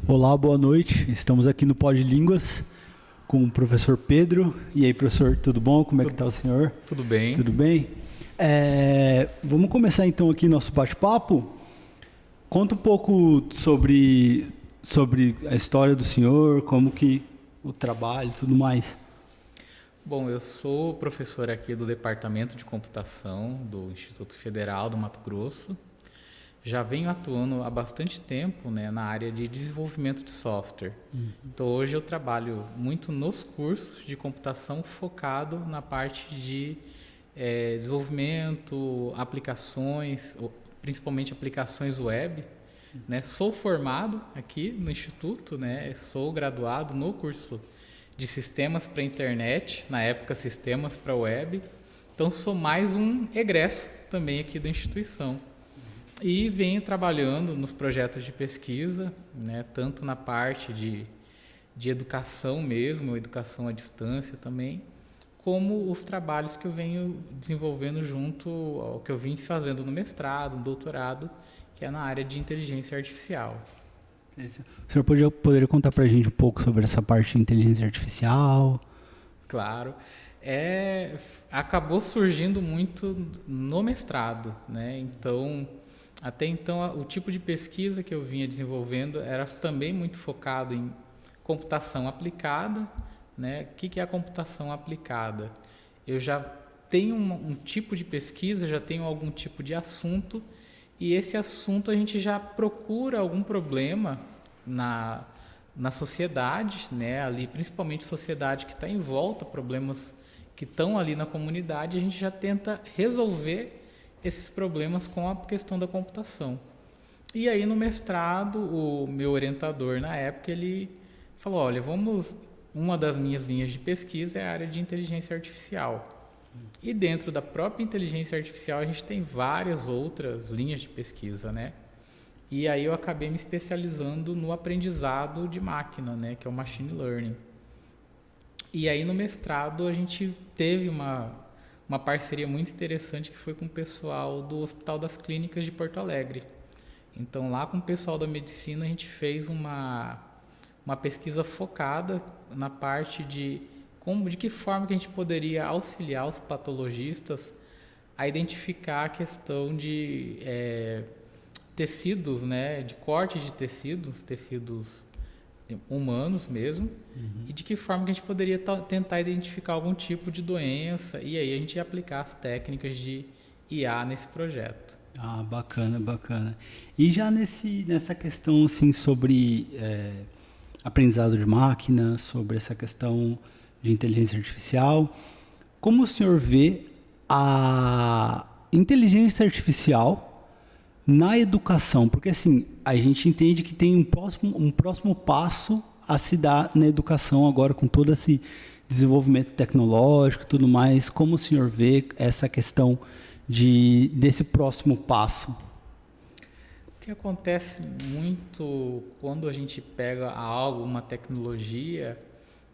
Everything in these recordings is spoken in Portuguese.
Olá, boa noite. Estamos aqui no Pod Línguas com o professor Pedro. E aí, professor, tudo bom? Como é que está o senhor? Tudo bem. Tudo bem? Vamos começar então aqui nosso bate-papo. Conta um pouco sobre a história do senhor, como que o trabalho e tudo mais. Bom, eu sou professor aqui do Departamento de Computação do Instituto Federal do Mato Grosso. Já venho atuando há bastante tempo, né, na área de desenvolvimento de software. Então, hoje eu trabalho muito nos cursos de computação focado na parte de desenvolvimento, aplicações, principalmente aplicações web. Né? Sou formado aqui no Instituto, né? Sou graduado no curso de Sistemas para Internet, na época Sistemas para Web. Então, sou mais um egresso também aqui da instituição. E venho trabalhando nos projetos de pesquisa, né, tanto na parte de educação mesmo, educação à distância também, como os trabalhos que eu venho desenvolvendo junto ao que eu vim fazendo no mestrado, no doutorado, que é na área de inteligência artificial. O senhor poderia contar para a gente um pouco sobre essa parte de inteligência artificial? Claro. Acabou surgindo muito no mestrado, né? Então, até então, o tipo de pesquisa que eu vinha desenvolvendo era também muito focado em computação aplicada, né? O que é a computação aplicada? Eu já tenho um tipo de pesquisa, já tenho algum tipo de assunto, e esse assunto a gente já procura algum problema na sociedade, né? Ali, principalmente sociedade que está em volta, problemas que estão ali na comunidade, a gente já tenta resolver esses problemas com a questão da computação. E aí no mestrado, o meu orientador na época, ele falou, olha, uma das minhas linhas de pesquisa é a área de inteligência artificial. E dentro da própria inteligência artificial a gente tem várias outras linhas de pesquisa, né? E aí eu acabei me especializando no aprendizado de máquina, né, que é o machine learning. E aí no mestrado a gente teve uma parceria muito interessante que foi com o pessoal do Hospital das Clínicas de Porto Alegre. Então, lá com o pessoal da medicina, a gente fez uma pesquisa focada na parte de que forma que a gente poderia auxiliar os patologistas a identificar a questão de tecidos, né, de corte de tecidos humanos mesmo, e de que forma que a gente poderia tentar identificar algum tipo de doença e aí a gente ia aplicar as técnicas de IA nesse projeto. Ah, bacana, bacana. E já nessa questão assim sobre aprendizado de máquina, sobre essa questão de inteligência artificial, como o senhor vê a inteligência artificial na educação? Porque assim, a gente entende que tem um próximo passo a se dar na educação agora com todo esse desenvolvimento tecnológico e tudo mais. Como o senhor vê essa questão desse próximo passo? O que acontece muito quando a gente pega algo, uma tecnologia,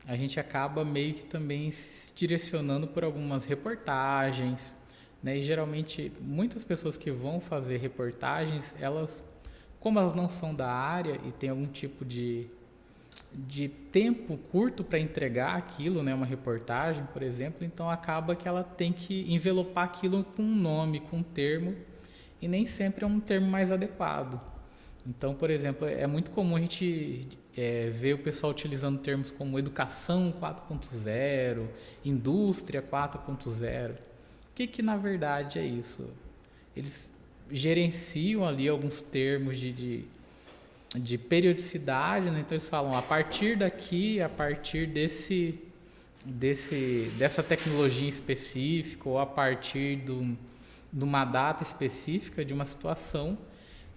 a gente acaba meio que também se direcionando por algumas reportagens, né? E geralmente muitas pessoas que vão fazer reportagens, como elas não são da área e tem algum tipo de tempo curto para entregar aquilo, né, uma reportagem, por exemplo, então acaba que ela tem que envelopar aquilo com um nome, com um termo, e nem sempre é um termo mais adequado. Então, por exemplo, é muito comum a gente ver o pessoal utilizando termos como educação 4.0, indústria 4.0. O que na verdade é isso? Eles gerenciam ali alguns termos de periodicidade, né? Então eles falam, a partir daqui, a partir dessa tecnologia específica, ou a partir de uma data específica, de uma situação,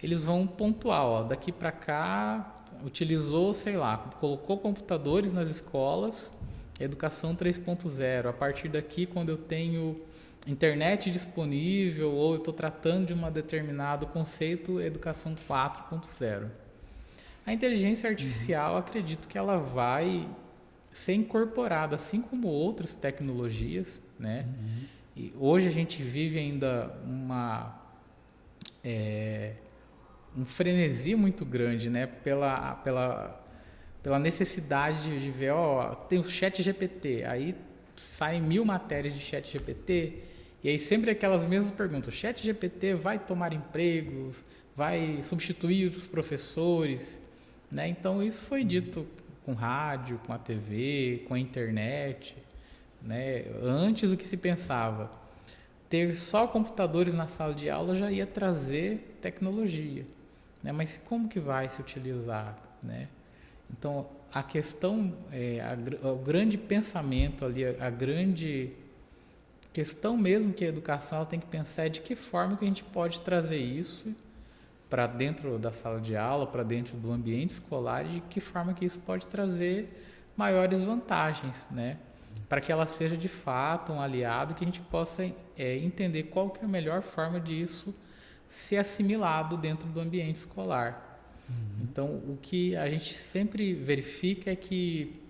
eles vão pontuar, ó, daqui para cá, utilizou, sei lá, colocou computadores nas escolas, educação 3.0, a partir daqui, quando eu tenho internet disponível, ou eu estou tratando de um determinado conceito, educação 4.0. A inteligência artificial, acredito que ela vai ser incorporada, assim como outras tecnologias, né? E hoje a gente vive ainda um frenesi muito grande, né? Pela necessidade de ver, ó, tem o ChatGPT, aí saem 1000 matérias de ChatGPT, e aí sempre aquelas mesmas perguntas: o ChatGPT vai tomar empregos, vai substituir os professores, né? Então isso foi dito com rádio, com a TV, com a internet, né? Antes do que se pensava. Ter só computadores na sala de aula já ia trazer tecnologia, né? Mas como que vai se utilizar, né? Então a questão, o grande pensamento ali, a grande questão mesmo que a educação ela tem que pensar é de que forma que a gente pode trazer isso para dentro da sala de aula, para dentro do ambiente escolar, e de que forma que isso pode trazer maiores vantagens, né? Para que ela seja de fato um aliado, que a gente possa entender qual que é a melhor forma disso ser assimilado dentro do ambiente escolar. Então, o que a gente sempre verifica é que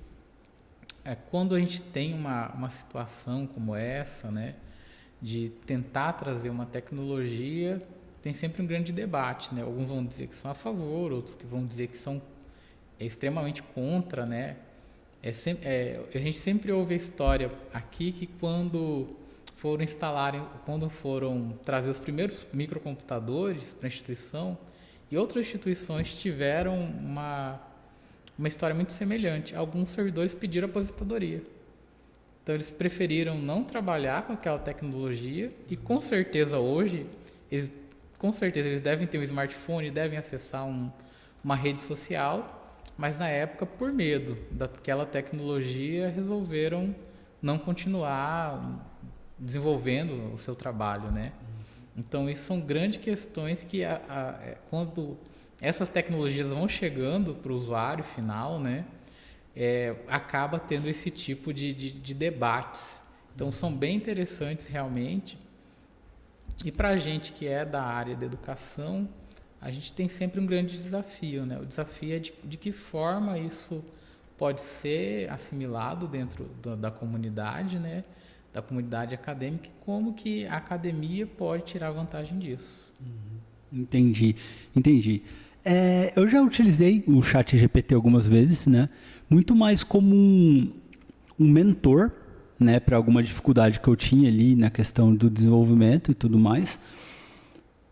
quando a gente tem uma situação como essa, né, de tentar trazer uma tecnologia, tem sempre um grande debate, né? Alguns vão dizer que são a favor, outros que vão dizer que são extremamente contra, né? A gente sempre ouve a história aqui que quando foram trazer os primeiros microcomputadores para a instituição, e outras instituições tiveram uma história muito semelhante. Alguns servidores pediram aposentadoria. Então eles preferiram não trabalhar com aquela tecnologia, e com certeza hoje eles devem ter um smartphone, devem acessar uma rede social, mas na época, por medo daquela tecnologia, resolveram não continuar desenvolvendo o seu trabalho, né? Então, isso são grandes questões que, quando essas tecnologias vão chegando para o usuário final, né, acaba tendo esse tipo de debates. Então, são bem interessantes realmente. E para a gente que é da área da educação, a gente tem sempre um grande desafio, né? O desafio é de que forma isso pode ser assimilado dentro da comunidade, né? Da comunidade acadêmica, e como que a academia pode tirar vantagem disso. Entendi. Eu já utilizei o ChatGPT algumas vezes, né? Muito mais como um mentor, né, para alguma dificuldade que eu tinha ali na questão do desenvolvimento e tudo mais.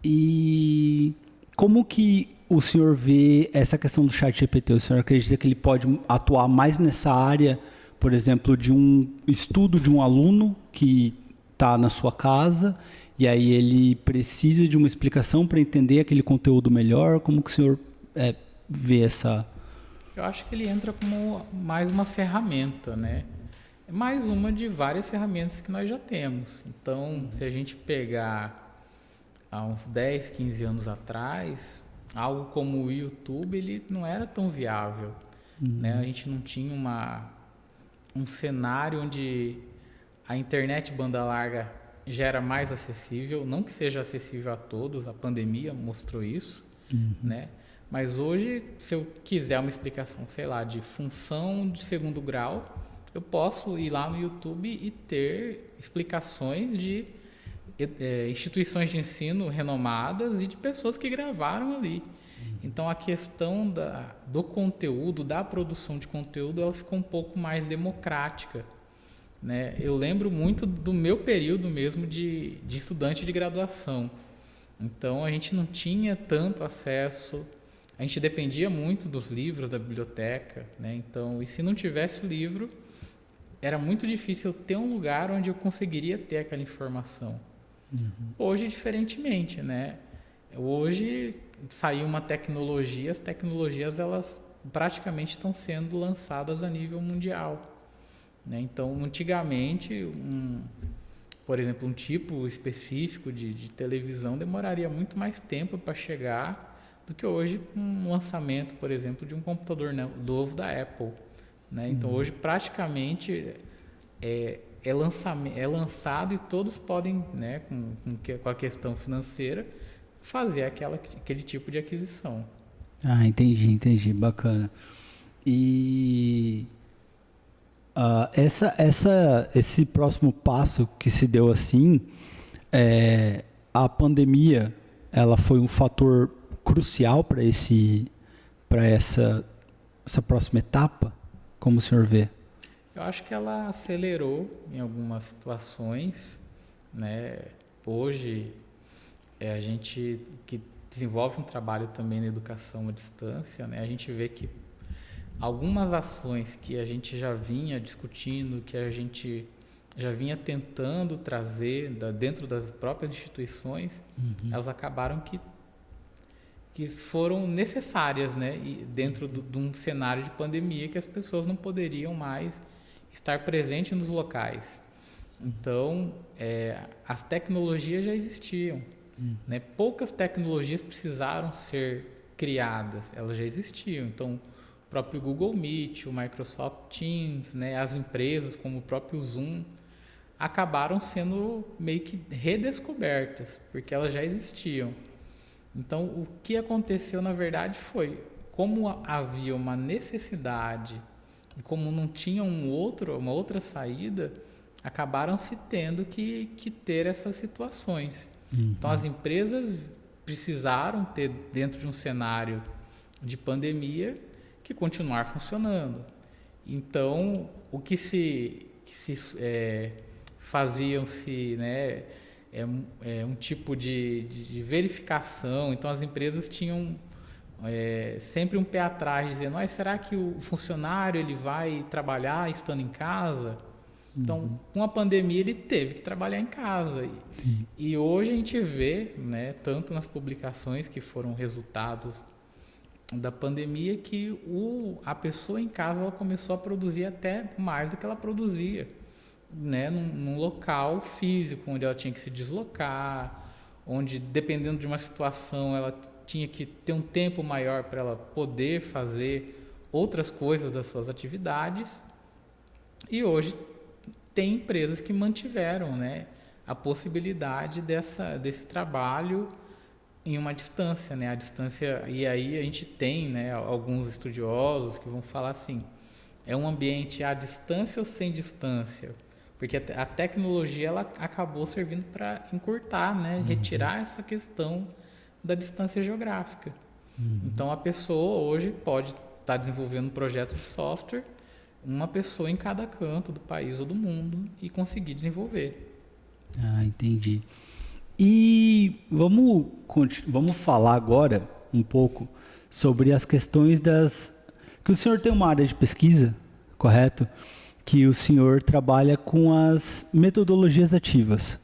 E como que o senhor vê essa questão do ChatGPT? O senhor acredita que ele pode atuar mais nessa área, por exemplo, de um estudo de um aluno que está na sua casa e aí ele precisa de uma explicação para entender aquele conteúdo melhor? Como que o senhor vê essa... Eu acho que ele entra como mais uma ferramenta, né? Mais uma de várias ferramentas que nós já temos. Então, se a gente pegar há uns 10, 15 anos atrás, algo como o YouTube, ele não era tão viável, né? A gente não tinha um cenário onde a internet banda larga já era mais acessível, não que seja acessível a todos, a pandemia mostrou isso, né? Mas hoje, se eu quiser uma explicação, sei lá, de função de segundo grau, eu posso ir lá no YouTube e ter explicações de instituições de ensino renomadas e de pessoas que gravaram ali. Então, a questão do conteúdo, da produção de conteúdo, ela ficou um pouco mais democrática, né? Eu lembro muito do meu período mesmo de estudante de graduação. Então, a gente não tinha tanto acesso, a gente dependia muito dos livros da biblioteca, né? Então, e se não tivesse o livro, era muito difícil ter um lugar onde eu conseguiria ter aquela informação. Hoje, diferentemente, né? Hoje saiu uma tecnologia, as tecnologias elas praticamente estão sendo lançadas a nível mundial, né? Então, antigamente, por exemplo, um tipo específico de televisão demoraria muito mais tempo para chegar do que hoje um lançamento, por exemplo, de um computador novo da Apple, né? Então, hoje praticamente é lançado e todos podem, né, com a questão financeira, fazer aquele tipo de aquisição. Ah, entendi, bacana. E esse próximo passo que se deu assim, a pandemia, ela foi um fator crucial para essa próxima etapa? Como o senhor vê? Eu acho que ela acelerou em algumas situações, né? Hoje, a gente que desenvolve um trabalho também na educação à distância, né? A gente vê que algumas ações que a gente já vinha discutindo, que a gente já vinha tentando trazer dentro das próprias instituições, elas acabaram que foram necessárias, né? E dentro de um cenário de pandemia que as pessoas não poderiam mais estar presentes nos locais. Então, as tecnologias já existiam, né? Poucas tecnologias precisaram ser criadas, elas já existiam. Então, o próprio Google Meet, o Microsoft Teams, né? As empresas como o próprio Zoom acabaram sendo meio que redescobertas, porque elas já existiam. Então, o que aconteceu, na verdade, foi, como havia uma necessidade e como não tinha uma outra saída, acabaram se tendo que ter essas situações. Então, as empresas precisaram ter, dentro de um cenário de pandemia, que continuar funcionando. Então, o que se faziam-se, né, um tipo de verificação. Então, as empresas tinham sempre um pé atrás, dizendo: será que o funcionário ele vai trabalhar estando em casa? Então, com a pandemia, ele teve que trabalhar em casa. E hoje a gente vê, né, tanto nas publicações que foram resultados da pandemia, que a pessoa em casa ela começou a produzir até mais do que ela produzia, né, num local físico, onde ela tinha que se deslocar, onde, dependendo de uma situação, ela tinha que ter um tempo maior para ela poder fazer outras coisas das suas atividades. E hoje tem empresas que mantiveram, né, a possibilidade desse trabalho em uma distância, né, a distância. E aí a gente tem, né, alguns estudiosos que vão falar assim: é um ambiente à distância ou sem distância? Porque a tecnologia ela acabou servindo para encurtar, né, retirar essa questão da distância geográfica. Então a pessoa hoje pode estar desenvolvendo um projeto de software, uma pessoa em cada canto do país ou do mundo, e conseguir desenvolver. Entendi. E vamos falar agora um pouco sobre as questões que o senhor tem uma área de pesquisa, correto? Que o senhor trabalha com as metodologias ativas.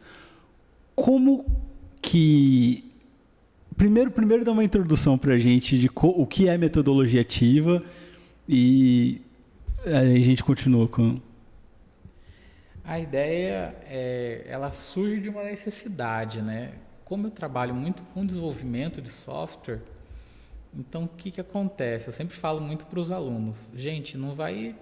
Como que... Primeiro dá uma introdução para a gente de o que é metodologia ativa e aí a gente continua com... A ideia ela surge de uma necessidade, né? Como eu trabalho muito com desenvolvimento de software, então o que acontece? Eu sempre falo muito para os alunos: gente, não vai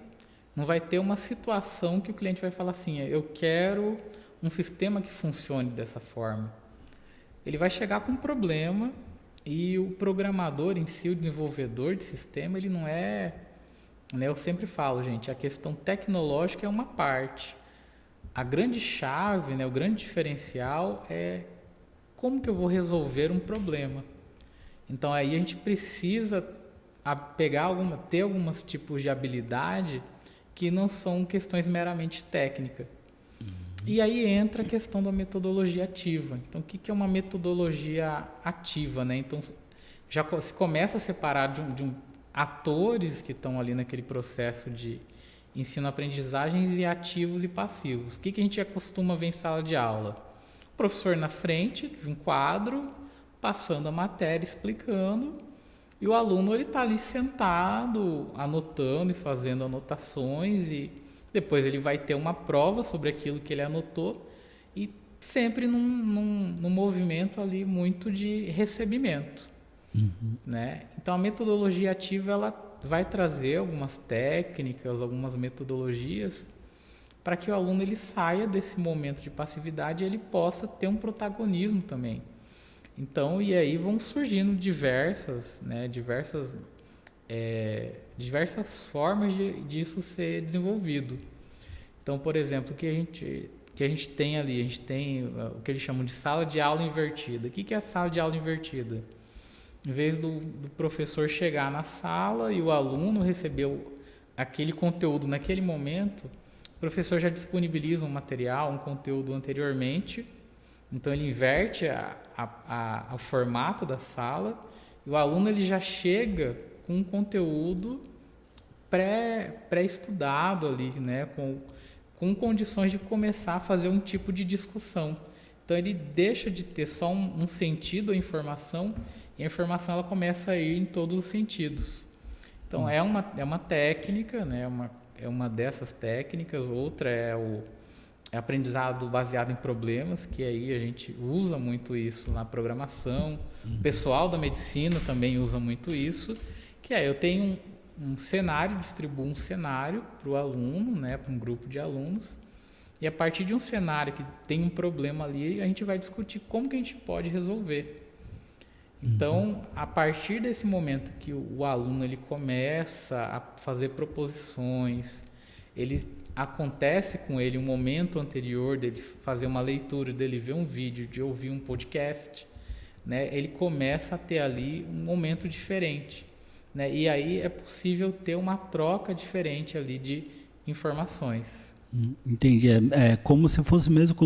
ter uma situação que o cliente vai falar assim: eu quero um sistema que funcione dessa forma. Ele vai chegar com um problema e o programador em si, o desenvolvedor de sistema, ele não é... né, eu sempre falo, gente, a questão tecnológica é uma parte. A grande chave, né, o grande diferencial é como que eu vou resolver um problema. Então aí a gente precisa ter alguns tipos de habilidade que não são questões meramente técnicas. E aí entra a questão da metodologia ativa. Então, o que é uma metodologia ativa, né? Então, já se começa a separar de atores que estão ali naquele processo de ensino-aprendizagem, e ativos e passivos. O que a gente costuma ver em sala de aula? O professor na frente de um quadro, passando a matéria, explicando, e o aluno está ali sentado, anotando e fazendo anotações, e depois ele vai ter uma prova sobre aquilo que ele anotou, e sempre num movimento ali muito de recebimento. Né? Então a metodologia ativa ela vai trazer algumas técnicas, algumas metodologias para que o aluno ele saia desse momento de passividade e ele possa ter um protagonismo também. Então, e aí vão surgindo diversas formas disso ser desenvolvido. Então, por exemplo, o que a gente tem ali, a gente tem o que eles chamam de sala de aula invertida. O que é a sala de aula invertida? Em vez do professor chegar na sala e o aluno receber aquele conteúdo naquele momento, o professor já disponibiliza um material, um conteúdo anteriormente, então ele inverte o formato da sala e o aluno ele já chega com um conteúdo pré-estudado ali, né? Com condições de começar a fazer um tipo de discussão. Então ele deixa de ter só um sentido a informação e a informação ela começa a ir em todos os sentidos. Então é uma técnica, né? É uma dessas técnicas. Outra é o aprendizado baseado em problemas, que aí a gente usa muito isso na programação. O pessoal da medicina também usa muito isso, que é eu tenho um cenário, distribuo um cenário para o aluno, né? Para um grupo de alunos. E a partir de um cenário que tem um problema ali, a gente vai discutir como que a gente pode resolver. Então, a partir desse momento que o aluno ele começa a fazer proposições, acontece com ele um momento anterior dele fazer uma leitura, dele ver um vídeo, de ouvir um podcast, né? Ele começa a ter ali um momento diferente, né? E aí é possível ter uma troca diferente ali de informações. Entendi. É como se fosse mesmo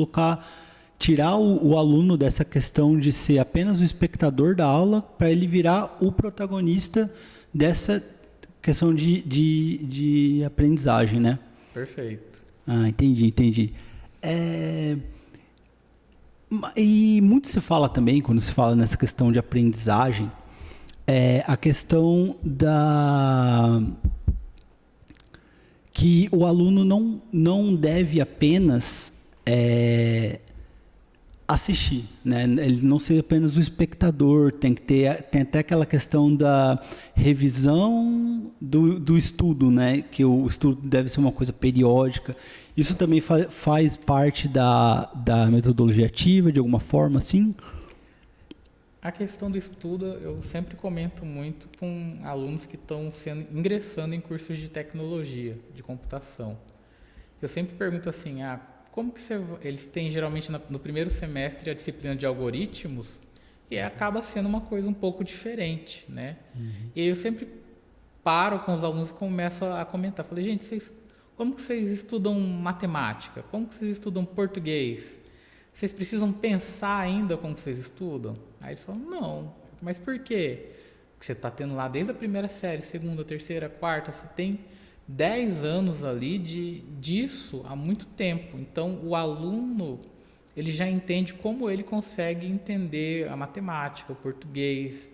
tirar o aluno dessa questão de ser apenas o espectador da aula para ele virar o protagonista dessa questão de aprendizagem, né? Perfeito. Entendi. E muito se fala também, quando se fala nessa questão de aprendizagem, a questão que o aluno não deve apenas assistir, né? Ele não ser apenas o espectador, tem até aquela questão da revisão do estudo, né? Que o estudo deve ser uma coisa periódica. Isso também faz parte da metodologia ativa, de alguma forma, assim? A questão do estudo, eu sempre comento muito com alunos que estão ingressando em cursos de tecnologia, de computação. Eu sempre pergunto assim, como que eles têm geralmente no primeiro semestre a disciplina de algoritmos e acaba sendo uma coisa um pouco diferente, né? E aí eu sempre paro com os alunos e começo a comentar. Falei, gente, como que vocês estudam matemática? Como que vocês estudam português? Vocês precisam pensar ainda como que vocês estudam? Aí eles falam, não. Mas por quê? Porque você está tendo lá desde a primeira série, segunda, terceira, quarta, você tem 10 anos ali disso há muito tempo. Então, o aluno, ele já entende como ele consegue entender a matemática, o português.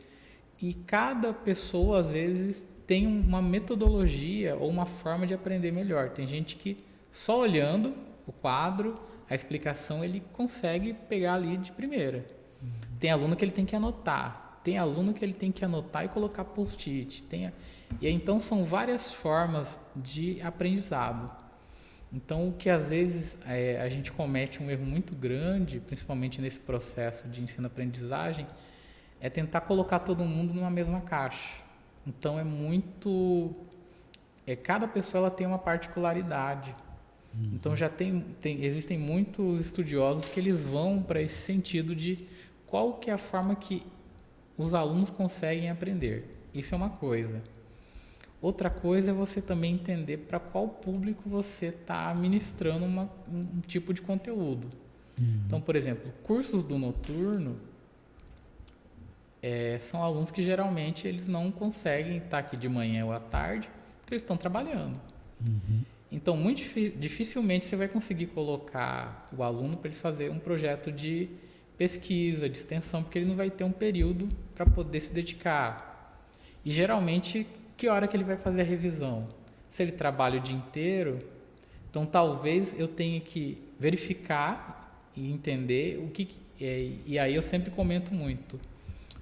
E cada pessoa, às vezes, tem uma metodologia ou uma forma de aprender melhor. Tem gente que só olhando o quadro, a explicação, ele consegue pegar ali de primeira. Tem aluno que ele tem que anotar. Tem aluno que ele tem que anotar e colocar post-it. E então são várias formas de aprendizado. Então o que às vezes a gente comete um erro muito grande, principalmente nesse processo de ensino-aprendizagem, é tentar colocar todo mundo numa mesma caixa. Então cada pessoa ela tem uma particularidade. Então existem muitos estudiosos que eles vão para esse sentido de qual que é a forma que os alunos conseguem aprender. Isso é uma coisa. Outra coisa é você também entender para qual público você está ministrando um tipo de conteúdo. Então, por exemplo, cursos do noturno são alunos que geralmente eles não conseguem estar aqui de manhã ou à tarde porque eles estão trabalhando. Então, muito dificilmente você vai conseguir colocar o aluno para ele fazer um projeto de pesquisa, de extensão, porque ele não vai ter um período para poder se dedicar. E geralmente, que hora que ele vai fazer a revisão? Se ele trabalha o dia inteiro, então talvez eu tenha que verificar e entender o que e aí eu sempre comento muito.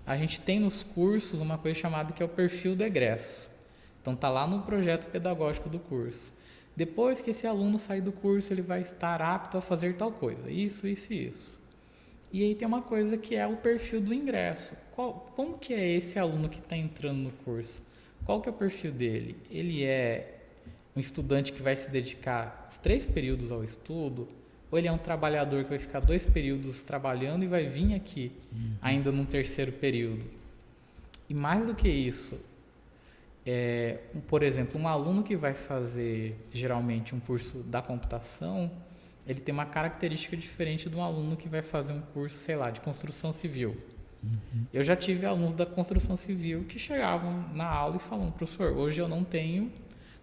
A gente tem nos cursos uma coisa chamada que é o perfil do egresso. Então está lá no projeto pedagógico do curso. Depois que esse aluno sair do curso, ele vai estar apto a fazer tal coisa, isso. E aí tem uma coisa que é o perfil do ingresso. Como que é esse aluno que está entrando no curso? Qual que é o perfil dele? Ele é um estudante que vai se dedicar os 3 períodos ao estudo? Ou ele é um trabalhador que vai ficar 2 períodos trabalhando e vai vir aqui ainda num terceiro período? E mais do que isso, por exemplo, um aluno que vai fazer geralmente um curso da computação, ele tem uma característica diferente de um aluno que vai fazer um curso, sei lá, de construção civil. Eu já tive alunos da construção civil que chegavam na aula e falavam: professor, hoje eu não tenho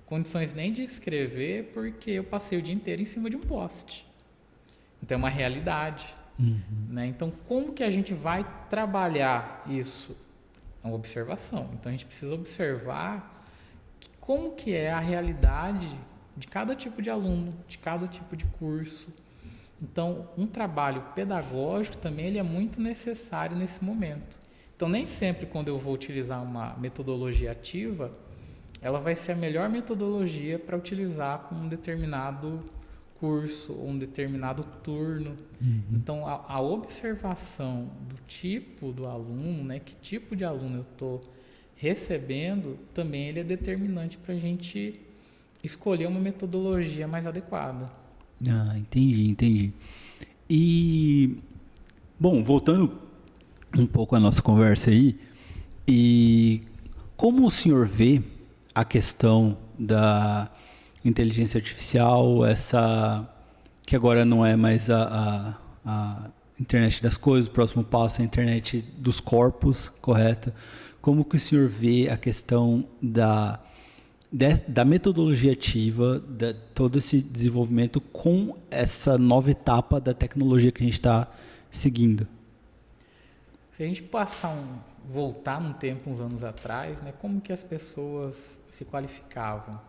condições nem de escrever porque eu passei o dia inteiro em cima de um poste. Então é uma realidade. Né? Então, como que a gente vai trabalhar isso? É uma observação. Então, a gente precisa observar como que é a realidade de cada tipo de aluno, de cada tipo de curso. Então, um trabalho pedagógico também ele é muito necessário nesse momento. Então, nem sempre quando eu vou utilizar uma metodologia ativa, ela vai ser a melhor metodologia para utilizar com um determinado curso ou um determinado turno. Então, a observação do tipo do aluno, né, que tipo de aluno eu estou recebendo, também ele é determinante para a gente escolher uma metodologia mais adequada. Ah, entendi. E, bom, voltando um pouco à nossa conversa aí, e como o senhor vê a questão da inteligência artificial, essa que agora não é mais a internet das coisas, o próximo passo é a internet dos corpos, correto? Como que o senhor vê a questão da metodologia ativa, todo esse desenvolvimento com essa nova etapa da tecnologia que a gente está seguindo? Se a gente voltar num tempo, uns anos atrás, né, como que as pessoas se qualificavam?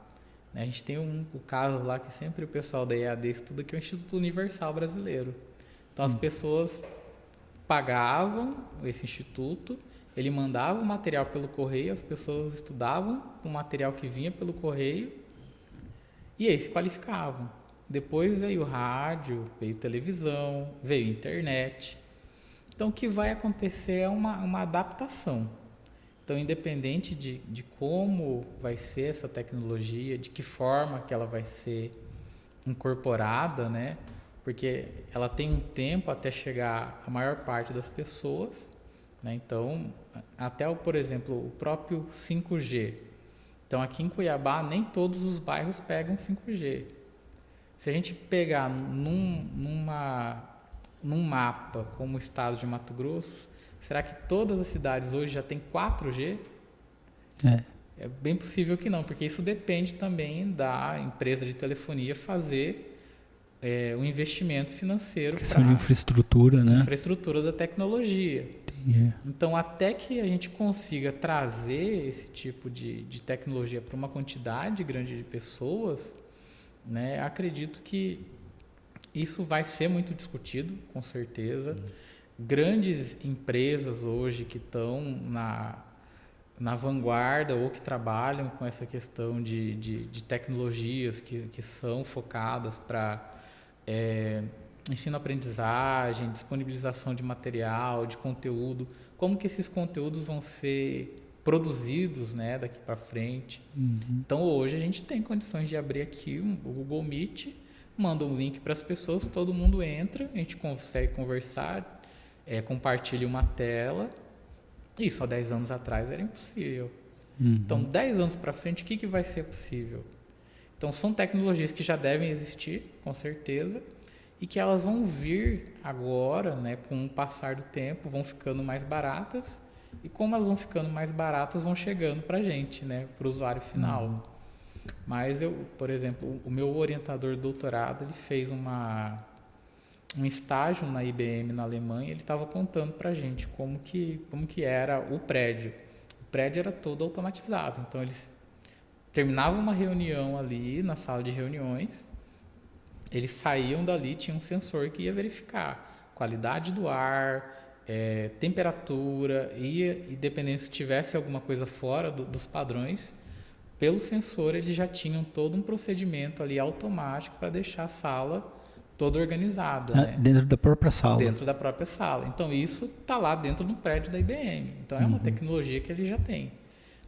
A gente tem o caso lá que sempre o pessoal da EAD estuda, que é o Instituto Universal Brasileiro. Então as pessoas pagavam esse instituto, ele mandava o material pelo correio, as pessoas estudavam o material que vinha pelo correio e aí se qualificavam. Depois veio rádio, veio televisão, veio internet. Então o que vai acontecer é uma adaptação. Então, independente de como vai ser essa tecnologia, de que forma que ela vai ser incorporada, né? Porque ela tem um tempo até chegar à maior parte das pessoas, né? Então, até, por exemplo, o próprio 5G. Então, aqui em Cuiabá, nem todos os bairros pegam 5G. Se a gente pegar num mapa como o estado de Mato Grosso, será que todas as cidades hoje já têm 4G? É bem possível que não, porque isso depende também da empresa de telefonia fazer um investimento financeiro. Questão de infraestrutura, né? Infraestrutura da tecnologia. Entendi. Então, até que a gente consiga trazer esse tipo de tecnologia para uma quantidade grande de pessoas, né, acredito que isso vai ser muito discutido, com certeza. Grandes empresas hoje que estão na vanguarda ou que trabalham com essa questão de tecnologias que são focadas para ensino-aprendizagem, disponibilização de material, de conteúdo, como que esses conteúdos vão ser produzidos, né, daqui para frente. Então hoje a gente tem condições de abrir aqui o Google Meet, manda um link para as pessoas, todo mundo entra, a gente consegue conversar, compartilha uma tela. Isso há 10 anos atrás era impossível. Então, 10 anos para frente, o que vai ser possível? Então, são tecnologias que já devem existir, com certeza, e que elas vão vir agora, né, com o passar do tempo, vão ficando mais baratas, e como elas vão ficando mais baratas, vão chegando para a gente, né, para o usuário final. Mas por exemplo, o meu orientador de doutorado, ele fez um estágio na IBM na Alemanha, ele estava contando para a gente como que era o prédio. O prédio era todo automatizado, então eles terminavam uma reunião ali na sala de reuniões, eles saíam dali, tinha um sensor que ia verificar qualidade do ar, temperatura, e dependendo se tivesse alguma coisa fora dos padrões, pelo sensor eles já tinham todo um procedimento ali automático para deixar a sala toda organizada. Né? Dentro da própria sala. Dentro da própria sala. Então isso está lá dentro do prédio da IBM. Então é uma tecnologia que ele já tem.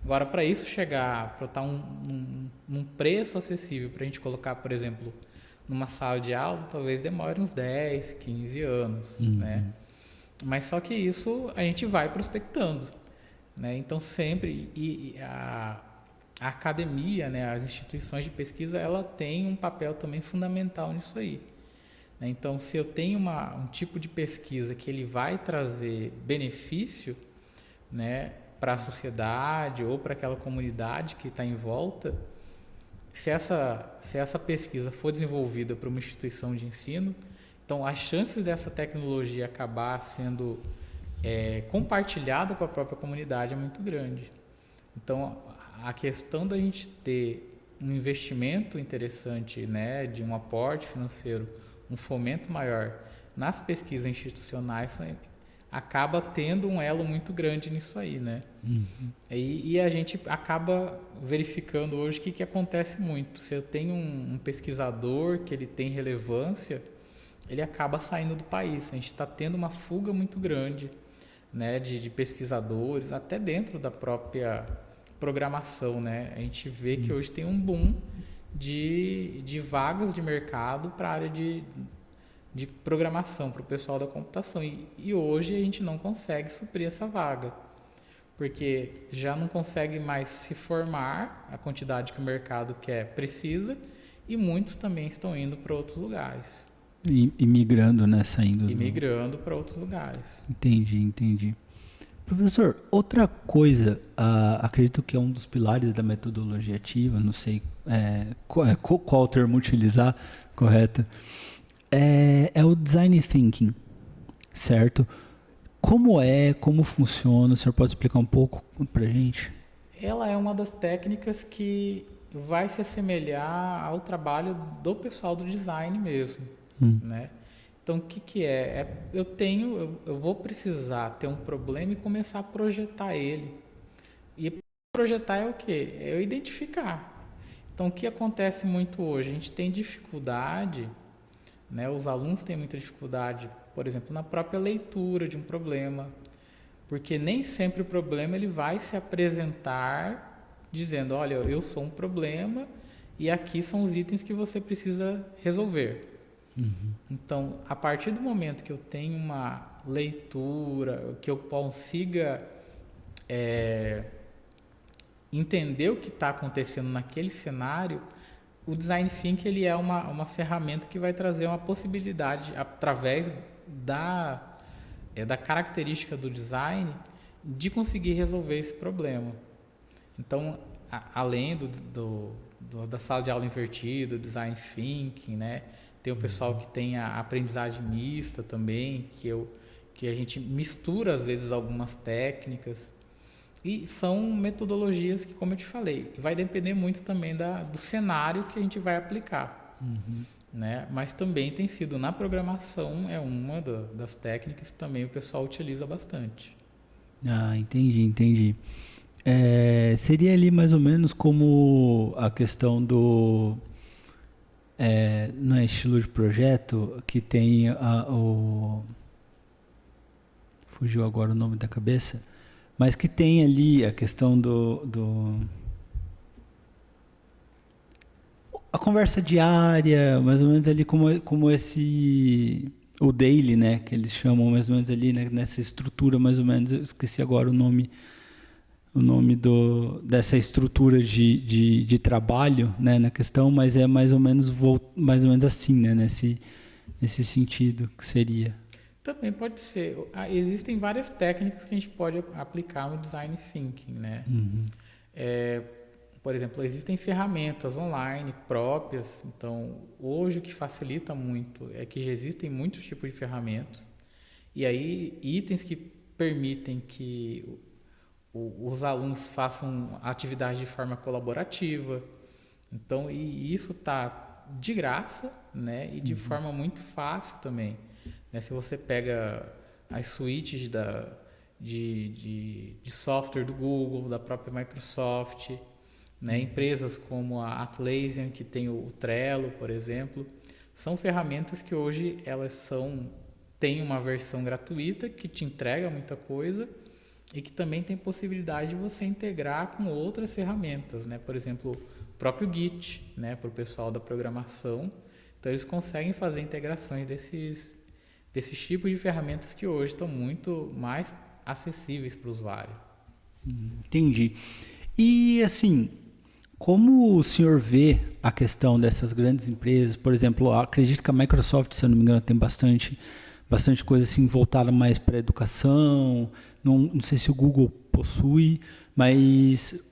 Agora, para isso chegar, para estar num preço acessível, para a gente colocar, por exemplo, numa sala de aula, talvez demore uns 10, 15 anos. Né? Mas só que isso a gente vai prospectando. né? Então sempre a academia, né, as instituições de pesquisa, ela tem um papel também fundamental nisso aí, né? Então, se eu tenho um tipo de pesquisa que ele vai trazer benefício, né, para a sociedade ou para aquela comunidade que está em volta, se essa pesquisa for desenvolvida por uma instituição de ensino, então as chances dessa tecnologia acabar sendo compartilhada com a própria comunidade é muito grande. Então, a questão da gente ter um investimento interessante, né, de um aporte financeiro, um fomento maior nas pesquisas institucionais, acaba tendo um elo muito grande nisso aí, né? E a gente acaba verificando hoje que acontece muito. Se eu tenho um pesquisador que ele tem relevância, ele acaba saindo do país. A gente está tendo uma fuga muito grande, né, de pesquisadores, até dentro da própria programação, né? A gente vê que hoje tem um boom de vagas de mercado para a área de programação, para o pessoal da computação. E hoje a gente não consegue suprir essa vaga, porque já não consegue mais se formar a quantidade que o mercado precisa, e muitos também estão indo para outros lugares. E migrando, né? Saindo. E migrando para outros lugares. Entendi. Professor, outra coisa, acredito que é um dos pilares da metodologia ativa, não sei qual termo utilizar, correto, é o design thinking, certo? Como funciona, o senhor pode explicar um pouco para a gente? Ela é uma das técnicas que vai se assemelhar ao trabalho do pessoal do design mesmo, né? Então, o que é? Eu vou precisar ter um problema e começar a projetar ele. E projetar é o quê? É eu identificar. Então, o que acontece muito hoje? A gente tem dificuldade, né? Os alunos têm muita dificuldade, por exemplo, na própria leitura de um problema, porque nem sempre o problema ele vai se apresentar dizendo, olha, eu sou um problema e aqui são os itens que você precisa resolver. Então, a partir do momento que eu tenho uma leitura, que eu consiga entender o que está acontecendo naquele cenário, o Design Thinking ele é uma ferramenta que vai trazer uma possibilidade, através da característica do design, de conseguir resolver esse problema. Então, além da sala de aula invertida, do Design Thinking, né? Tem o pessoal que tem a aprendizagem mista também, que a gente mistura às vezes algumas técnicas. E são metodologias que, como eu te falei, vai depender muito também do cenário que a gente vai aplicar. Né? Mas também tem sido, na programação, é uma das técnicas que também o pessoal utiliza bastante. Ah, entendi. Seria ali mais ou menos como a questão do... não é estilo de projeto, que tem fugiu agora o nome da cabeça, mas que tem ali a questão a conversa diária, mais ou menos ali como o daily, né, que eles chamam mais ou menos ali, né, nessa estrutura mais ou menos, eu esqueci agora o nome dessa estrutura de trabalho, né, na questão, mas é mais ou menos assim, né, nesse sentido que seria. Também pode ser. Existem várias técnicas que a gente pode aplicar no Design Thinking, né? Por exemplo, existem ferramentas online próprias. Então, hoje o que facilita muito é que já existem muitos tipos de ferramentas. E aí, itens que permitem que os alunos façam atividades de forma colaborativa. Então, e isso está de graça, né? E de forma muito fácil também. Né? Se você pega as suítes de software do Google, da própria Microsoft, né? Empresas como a Atlassian, que tem o Trello, por exemplo, são ferramentas que hoje elas têm uma versão gratuita que te entrega muita coisa e que também tem possibilidade de você integrar com outras ferramentas, né? Por exemplo, o próprio Git, né? Para o pessoal da programação. Então, eles conseguem fazer integrações desses tipos de ferramentas que hoje estão muito mais acessíveis para o usuário. Entendi. E, assim, como o senhor vê a questão dessas grandes empresas? Por exemplo, eu acredito que a Microsoft, se eu não me engano, tem bastante coisa assim voltada mais para a educação. Não sei se o Google possui, mas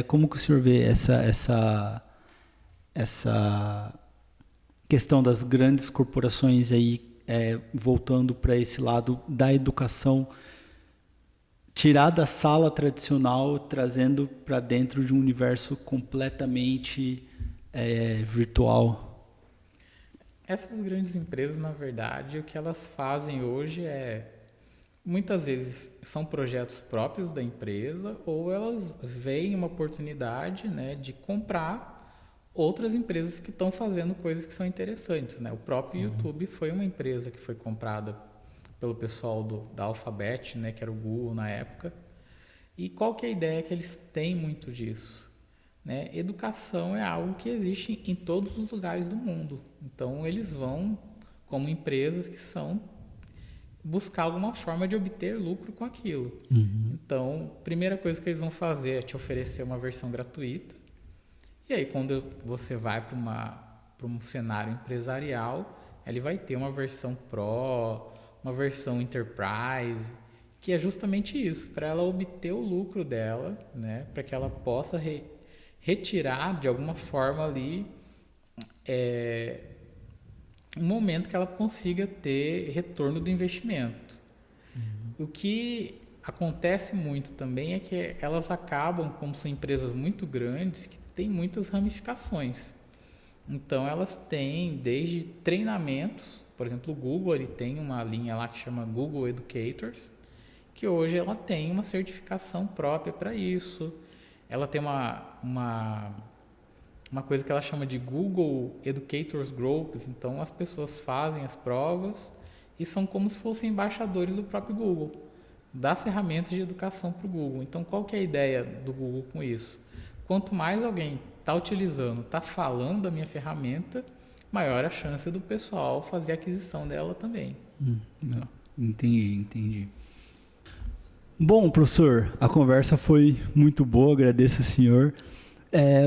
como que o senhor vê essa questão das grandes corporações aí voltando para esse lado da educação, tirar da sala tradicional, trazendo para dentro de um universo completamente virtual? Essas grandes empresas, na verdade, o que elas fazem hoje muitas vezes são projetos próprios da empresa ou elas veem uma oportunidade, né, de comprar outras empresas que estão fazendo coisas que são interessantes, né? O próprio YouTube foi uma empresa que foi comprada pelo pessoal da Alphabet, né, que era o Google na época. E qual que é a ideia que eles têm muito disso? Né? Educação é algo que existe em todos os lugares do mundo. Então, eles vão, como empresas que são, buscar alguma forma de obter lucro com aquilo. Então, a primeira coisa que eles vão fazer é te oferecer uma versão gratuita. E aí, quando você vai para um cenário empresarial, ele vai ter uma versão Pro, uma versão Enterprise, que é justamente isso, para ela obter o lucro dela, né? Para que ela possa retirar de alguma forma ali um momento que ela consiga ter retorno do investimento. O que acontece muito também é que elas acabam, como são empresas muito grandes, que têm muitas ramificações. Então elas têm desde treinamentos, por exemplo, o Google ele tem uma linha lá que chama Google Educators, que hoje ela tem uma certificação própria para isso. Ela tem uma coisa que ela chama de Google Educators Groups, então as pessoas fazem as provas e são como se fossem embaixadores do próprio Google, das ferramentas de educação para o Google. Então qual que é a ideia do Google com isso? Quanto mais alguém está utilizando, está falando da minha ferramenta, maior a chance do pessoal fazer a aquisição dela também. Entendi. Bom, professor, a conversa foi muito boa, agradeço ao senhor.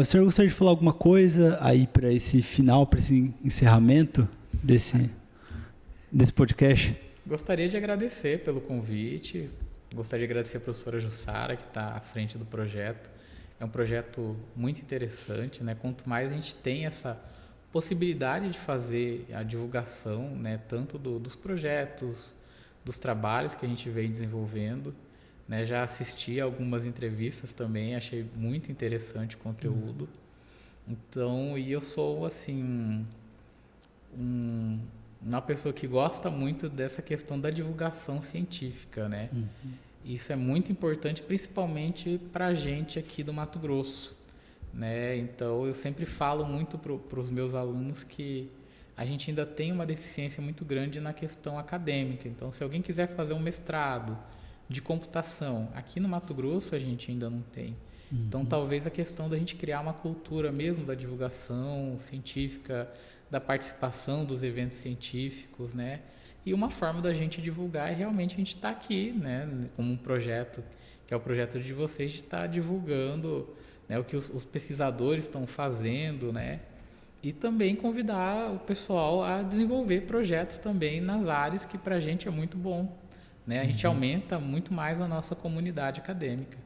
O senhor gostaria de falar alguma coisa aí para esse final, para esse encerramento desse podcast? Gostaria de agradecer pelo convite, gostaria de agradecer a professora Jussara, que está à frente do projeto. É um projeto muito interessante, né? Quanto mais a gente tem essa possibilidade de fazer a divulgação, né? Tanto dos projetos, dos trabalhos que a gente vem desenvolvendo, né? Já assisti a algumas entrevistas também, achei muito interessante o conteúdo. Então, e eu sou assim uma pessoa que gosta muito dessa questão da divulgação científica, né? Isso é muito importante, principalmente para a gente aqui do Mato Grosso, né? Então, eu sempre falo muito para os meus alunos que a gente ainda tem uma deficiência muito grande na questão acadêmica. Então, se alguém quiser fazer um mestrado de computação, aqui no Mato Grosso a gente ainda não tem. Então, talvez a questão da gente criar uma cultura mesmo da divulgação científica, da participação dos eventos científicos, né? E uma forma da gente divulgar é realmente a gente estar aqui, né? Como um projeto, que é o projeto de vocês, de estar divulgando, né? O que os pesquisadores estão fazendo, né? E também convidar o pessoal a desenvolver projetos também nas áreas que para a gente é muito bom, né? A gente aumenta muito mais a nossa comunidade acadêmica.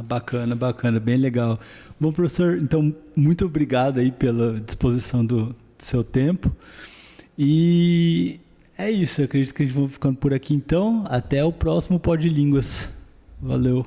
Bacana, bem legal. Bom, professor, então, muito obrigado aí pela disposição do seu tempo. E é isso, eu acredito que a gente vai ficando por aqui então. Até o próximo Pod Línguas. Valeu.